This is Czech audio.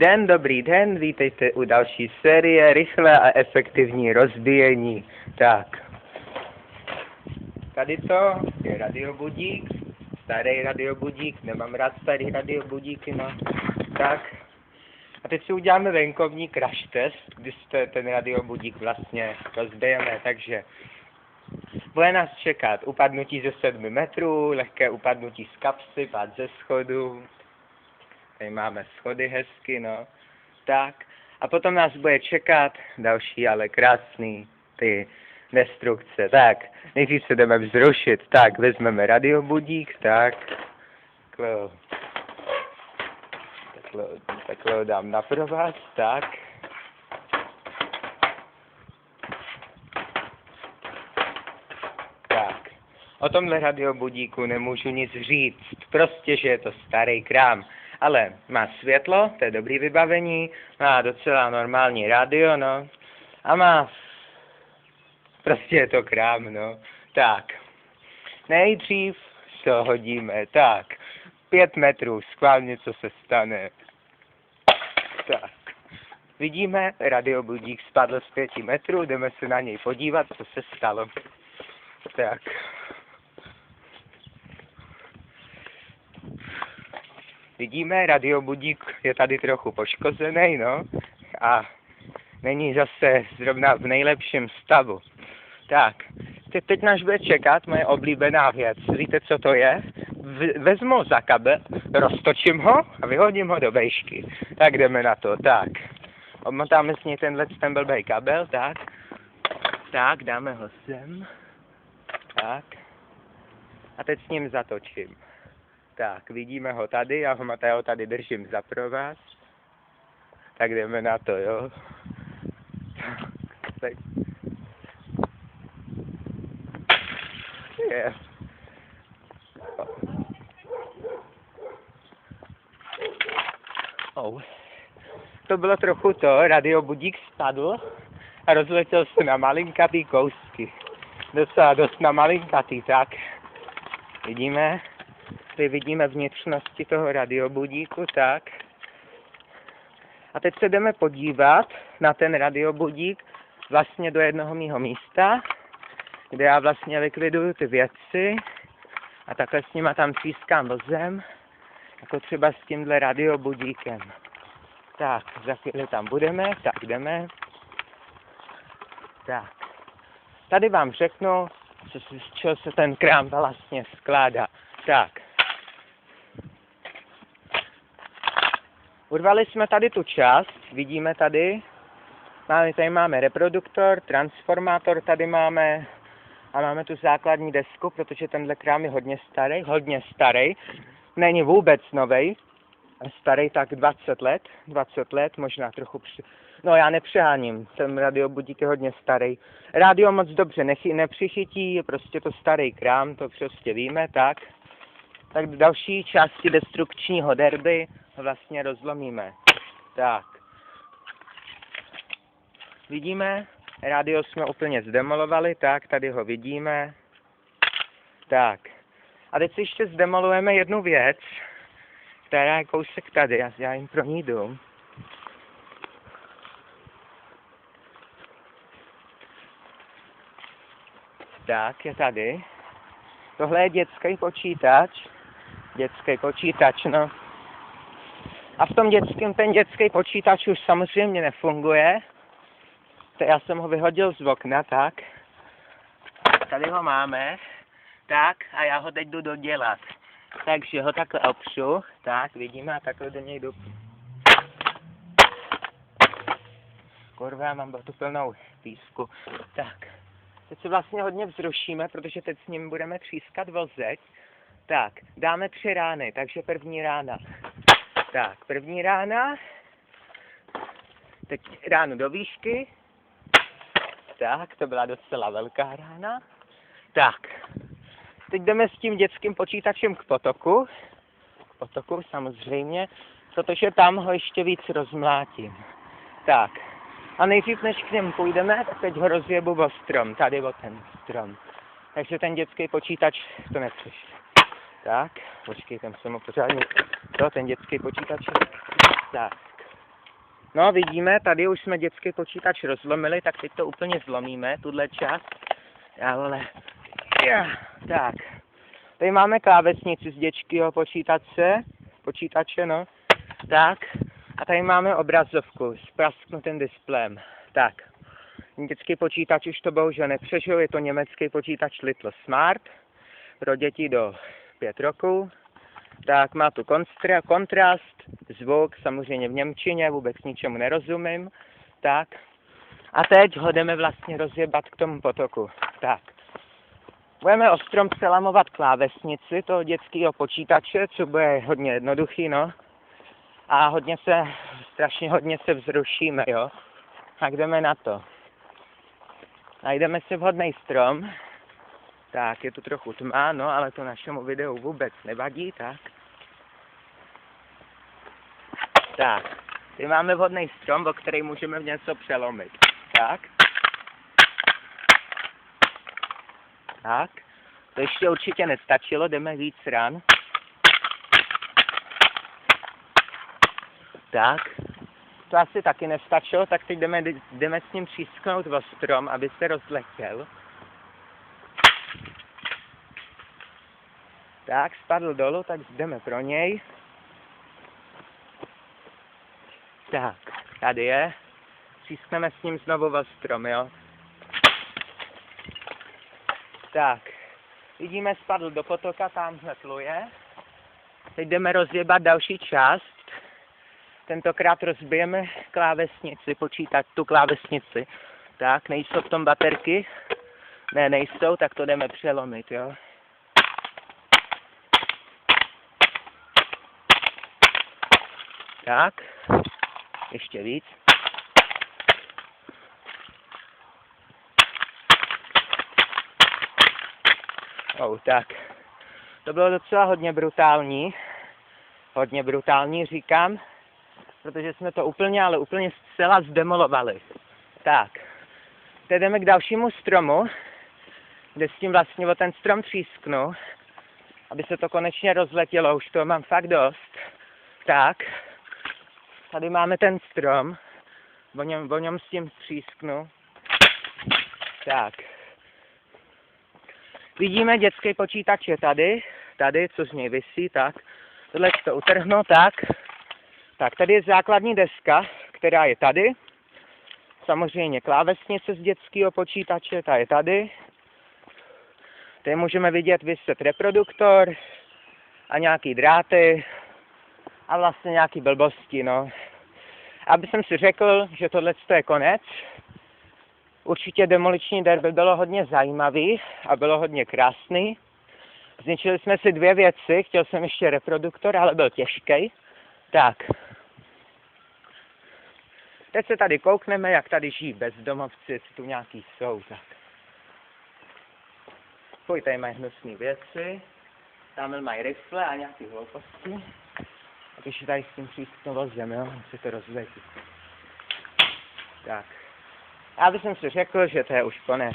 Den, dobrý den, vítejte u další série Rychlé a efektivní rozbíjení. Tak, tady to je radiobudík, starý radiobudík, nemám rád starý radiobudíky, no. Tak, a teď si uděláme venkovní crash test, když ten radiobudík vlastně rozbijeme, takže bude nás čekat upadnutí ze 7 metrů, lehké upadnutí z kapsy, pád ze schodu. Tady máme schody hezky, no. Tak. A potom nás bude čekat další, ale krásný, ty destrukce. Tak. Nejdřív se jdeme vzrušit. Tak, vezmeme radiobudík, tak. Takhle ho dám na provaz, tak. Tak. O tomhle radiobudíku nemůžu nic říct. Prostě, že je to starý krám. Ale má světlo, to je dobrý vybavení, má docela normální rádio, no. A má... Prostě je to krám, no. Tak. Nejdřív to hodíme, tak. 5 metrů, schválně, co se stane. Tak. Vidíme, radiobudík spadl z 5 metrů, jdeme se na něj podívat, co se stalo. Tak. Vidíme, radiobudík je tady trochu poškozený, no, a není zase zrovna v nejlepším stavu. Tak, teď nás bude čekat moje oblíbená věc. Víte, co to je? Vezmu za kabel, roztočím ho a vyhodím ho do vejšky. Tak jdeme na to, tak. Obmotáme s ní ten blbej kabel, tak. Tak, dáme ho sem. Tak. A teď s ním zatočím. Tak, vidíme ho tady, já ho tady držím za provaz. Tak jdeme na to, jo. Tak. Yeah. Oh. To bylo trochu to, radiobudík spadl a rozletěl se na malinkatý kousky. Docela dost na malinkatý, tak. Vidíme? Tady vidíme vnitřnosti toho radiobudíku, tak. A teď se jdeme podívat na ten radiobudík vlastně do jednoho mýho místa, kde já vlastně likviduju ty věci a takhle s nima tam třískám o zem, jako třeba s tímhle radiobudíkem. Tak, za chvíli tam budeme, tak jdeme. Tak. Tady vám řeknu, z čeho se ten krám vlastně skládá. Tak. Urvali jsme tady tu část, vidíme tady. Tady máme reproduktor, transformátor tady máme a máme tu základní desku, protože tenhle krám je hodně starý. Není vůbec novej, starý tak 20 let, možná trochu No já nepřeháním, ten radiobudík je hodně starý. Rádio moc dobře nepřichytí, je prostě to starý krám, to prostě víme, tak. Tak další části destrukčního derby vlastně rozlomíme. Tak. Vidíme, rádio jsme úplně zdemolovali, tak, tady ho vidíme. Tak. A teď si ještě zdemolujeme jednu věc, která je kousek tady, já jim pro ní jdu. Tak, je tady. Tohle je dětský počítač, no. A v tom ten dětský počítač už samozřejmě nefunguje. Já jsem ho vyhodil z okna, tak. Tady ho máme. Tak, a já ho teď jdu dodělat. Takže ho takhle opřu. Tak, vidíme, a takhle do něj jdu. Kurva, mám tu plnou písku. Tak. Teď se vlastně hodně vzrušíme, protože teď s ním budeme třískat o zeď. Tak, dáme 3 rány, takže první rána. Tak, první rána. Teď ránu do výšky. Tak, to byla docela velká rána. Tak, teď jdeme s tím dětským počítačem k potoku. K potoku samozřejmě, protože tam ho ještě víc rozmlátím. Tak, a nejdřív než k němu půjdeme, tak teď ho rozjebu o strom, tady o ten strom. Takže ten dětský počítač to nepřišel. Tak, počkej, tam jsem mu pořádně, ten dětský počítač. Tak, No vidíme, tady už jsme dětský počítač rozlomili, tak teď to úplně zlomíme, tuhle část. Ale, tak. Tady máme klávesnici z dětského počítače, no. Tak. A tady máme obrazovku s prasknutým displejem. Tak. Dětský počítač už to bohužel nepřežil, je to německý počítač Little Smart pro děti do 5 roků. Tak má tu kontrast, zvuk, samozřejmě v němčině, vůbec ničemu nerozumím. Tak. A teď ho jdeme vlastně rozjebat k tomu potoku. Tak. Budeme ostrom přelamovat klávesnici toho dětského počítače, co bude hodně jednoduchý, no. A strašně hodně se vzrušíme, jo. Tak jdeme na to. Najdeme si vhodný strom. Tak, je tu trochu tma, no, ale to našemu videu vůbec nevadí, tak. Tak, tady máme vhodný strom, o který můžeme něco přelomit. Tak. Tak. To ještě určitě nestačilo, jdeme víc ran. Tak. To asi taky nestačilo, tak teď jdeme s ním třísknout o strom, aby se rozletěl. Tak, spadl dolů, tak jdeme pro něj. Tak, tady je. Třískneme s ním znovu o strom, jo. Tak, vidíme, spadl do potoka, tamhle pluje. Teď jdeme rozjebat další část. Tentokrát rozbijeme klávesnici, tu klávesnici. Tak, nejsou v tom baterky? Ne, nejsou, tak to jdeme přelomit, jo. Tak, ještě víc. Tak. To bylo docela hodně brutální, říkám, protože jsme to ale úplně zcela zdemolovali. Tak, teď jdeme k dalšímu stromu, kde s tím vlastně o ten strom třísknu, aby se to konečně rozletělo, už toho mám fakt dost. Tak, tady máme ten strom, o něm s tím třísknu. Tak. Vidíme, dětský počítač je tady, co z něj visí, tak. Tohle to utrhnu, tak. Tak, tady je základní deska, která je tady. Samozřejmě klávesnice z dětského počítače, ta je tady. Tady můžeme vidět vyset reproduktor a nějaký dráty a vlastně nějaký blbosti, no. Aby jsem si řekl, že tohle je konec. Určitě demoliční derby bylo hodně zajímavý a bylo hodně krásný. Zničili jsme si 2 věci, chtěl jsem ještě reproduktor, ale byl těžký. Tak. Teď se tady koukneme, jak tady žijí bezdomovci, jestli tu nějaký jsou. Tak. Tady mají hnusné věci. Tamhle mají rifle a nějaký hlouposti. A když tady s tím třísknu vozem, jo, si to rozletí. Tak. Já bych si řekl, že to je už konec.